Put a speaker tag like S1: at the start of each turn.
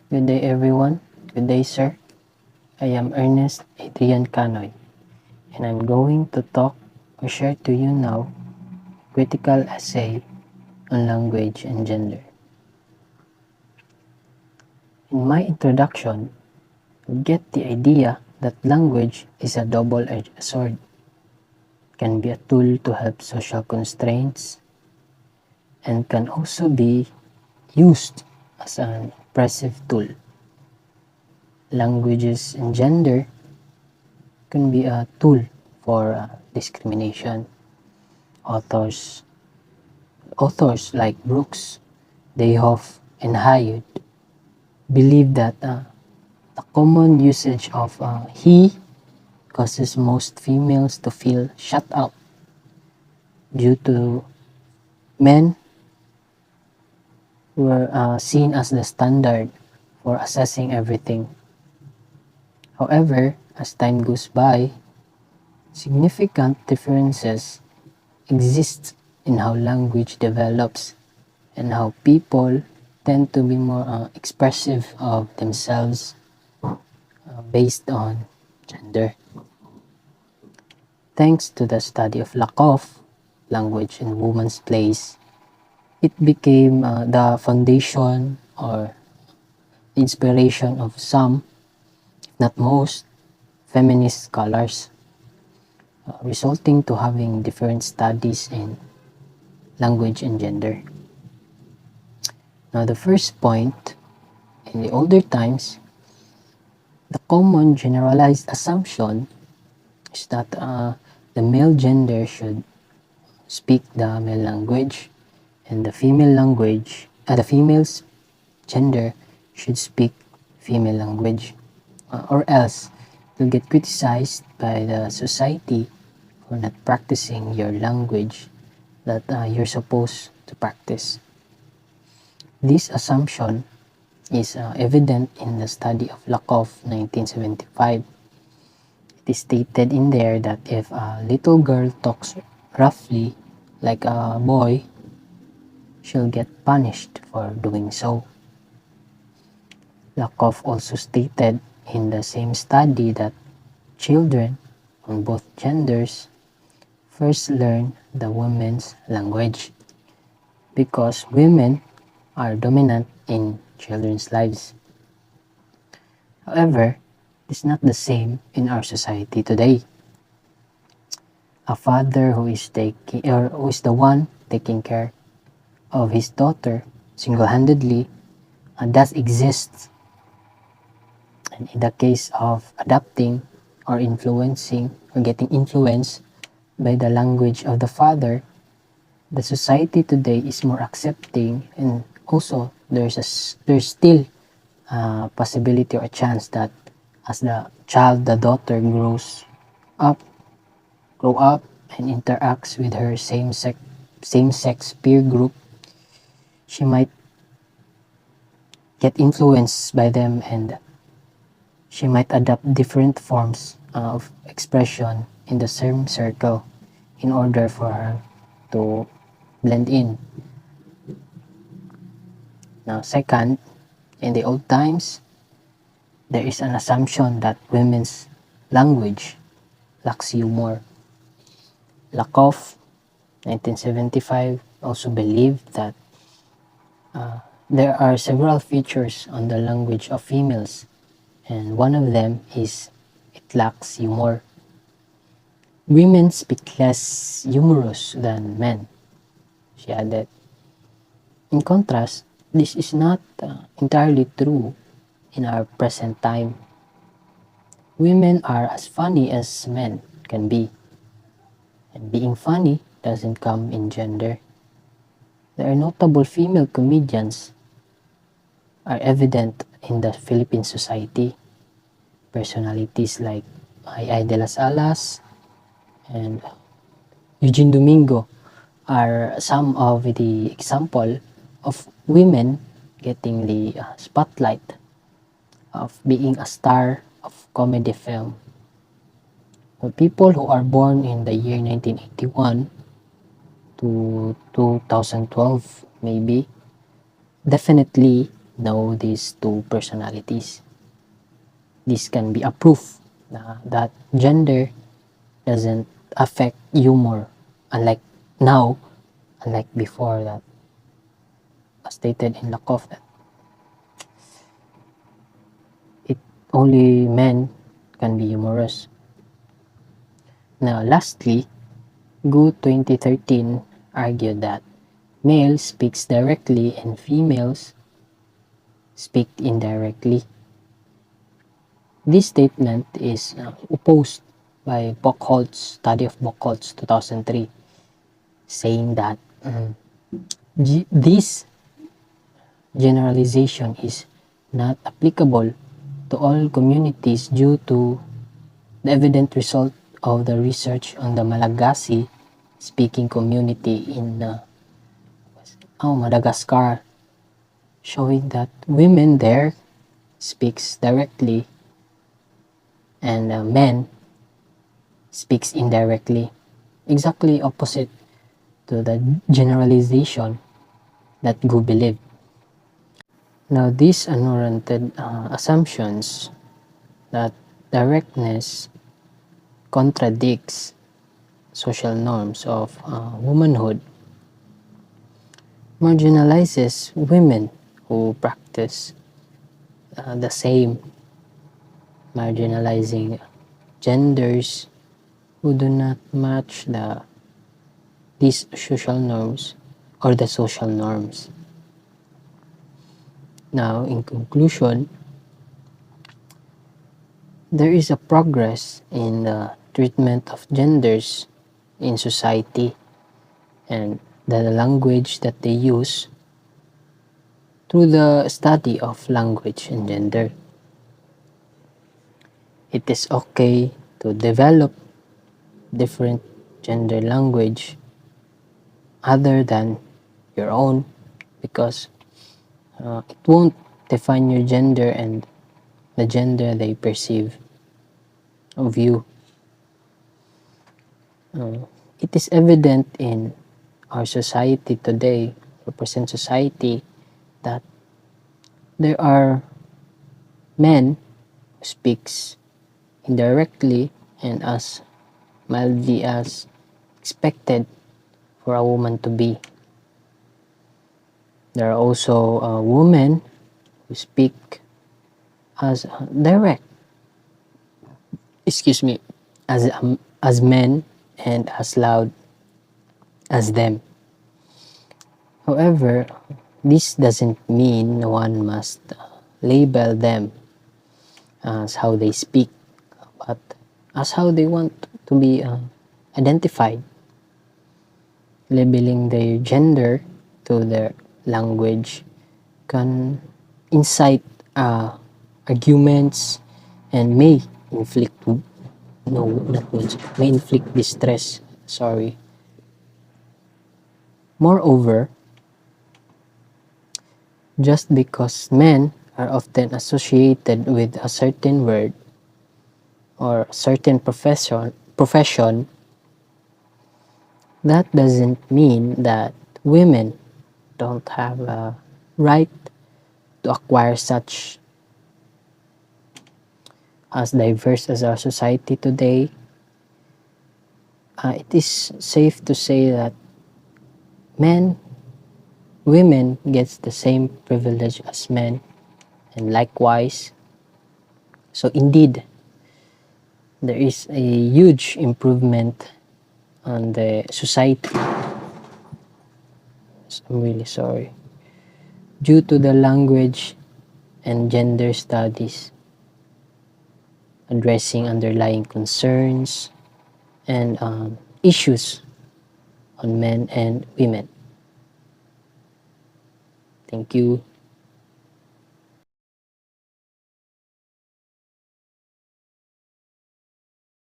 S1: Good day, everyone. Good day, sir. I am Ernest Adrian Canoy, and I'm going to talk or share to you now critical essay on language and gender. In my introduction, you get the idea that language is a double-edged sword. It can be a tool to help social constraints and can also be used as an oppressive tool. Languages and gender can be a tool for discrimination. Authors like Brooks, Dayhoff, and Hayek believe that the common usage of he causes most females to feel shut out due to men were seen as the standard for assessing everything. However, as time goes by, significant differences exist in how language develops and how people tend to be more expressive of themselves based on gender. Thanks to the study of Lakoff, language and woman's place, it became the foundation or inspiration of some, if not most, feminist scholars, resulting to having different studies in language and gender. Now, the first point, in the older times, the common generalized assumption is that the male gender should speak the male language and the female's gender should speak female language, or else you'll get criticized by the society for not practicing your language that you're supposed to practice. This assumption is evident in the study of Lakoff 1975. It is stated in there that if a little girl talks roughly like a boy, she'll get punished for doing so. Lakoff also stated in the same study that children on both genders first learn the women's language because women are dominant in children's lives. However, it's not the same in our society today. A father who is the one taking care of his daughter single-handedly does exist. And in the case of adapting or influencing or getting influenced by the language of the father, the society today is more accepting, and also there's still a possibility or a chance that as the daughter up grow up and interacts with her same-sex peer group, she might get influenced by them and she might adopt different forms of expression in the same circle in order for her to blend in. Now, second, in the old times, there is an assumption that women's language lacks humor. Lakoff, 1975, also believed that there are several features on the language of females, and one of them is it lacks humor. Women speak less humorous than men, she added. In contrast, this is not entirely true in our present time. Women are as funny as men can be, and being funny doesn't come in gender. There are notable female comedians are evident in the Philippine society. Personalities like Ay de las Alas and Eugene Domingo are some of the example of women getting the spotlight of being a star of comedy film. For people who are born in the year 1981 to 2012 maybe, definitely know these two personalities. This can be a proof that gender doesn't affect humor, unlike now, unlike before, that stated in Lakoff that it only men can be humorous. Now, lastly, Gu 2013 argued that male speaks directly and females speak indirectly. This statement is opposed by Buchholz, study of Buchholz 2003, saying that this generalization is not applicable to all communities due to the evident result of the research on the Malagasy speaking community in Madagascar, showing that women there speaks directly and men speaks indirectly, exactly opposite to the generalization that Gu believed. Now, these unwarranted assumptions that directness contradicts social norms of womanhood marginalizes women who practice the same, marginalizing genders who do not match these social norms or the social norms. Now, in conclusion, there is a progress in the treatment of genders in society and the language that they use through the study of language and gender. It is okay to develop different gender language other than your own, because it won't define your gender and the gender they perceive of you. It is evident in our society today, our present society, that there are men who speaks indirectly and as mildly as expected for a woman to be. There are also women who speak as direct, excuse me, as men and as loud as them. However, this doesn't mean one must label them as how they speak, but as how they want to be identified. Labeling their gender to their language can incite arguments and may inflict may inflict distress. Sorry. Moreover, just because men are often associated with a certain word or a certain profession, that doesn't mean that women don't have a right to acquire such. As diverse as our society today, it is safe to say that women gets the same privilege as men, and likewise. So indeed, there is a huge improvement on the society. I'm really sorry. Due to the language and gender studies addressing underlying concerns and issues on men and women. Thank you.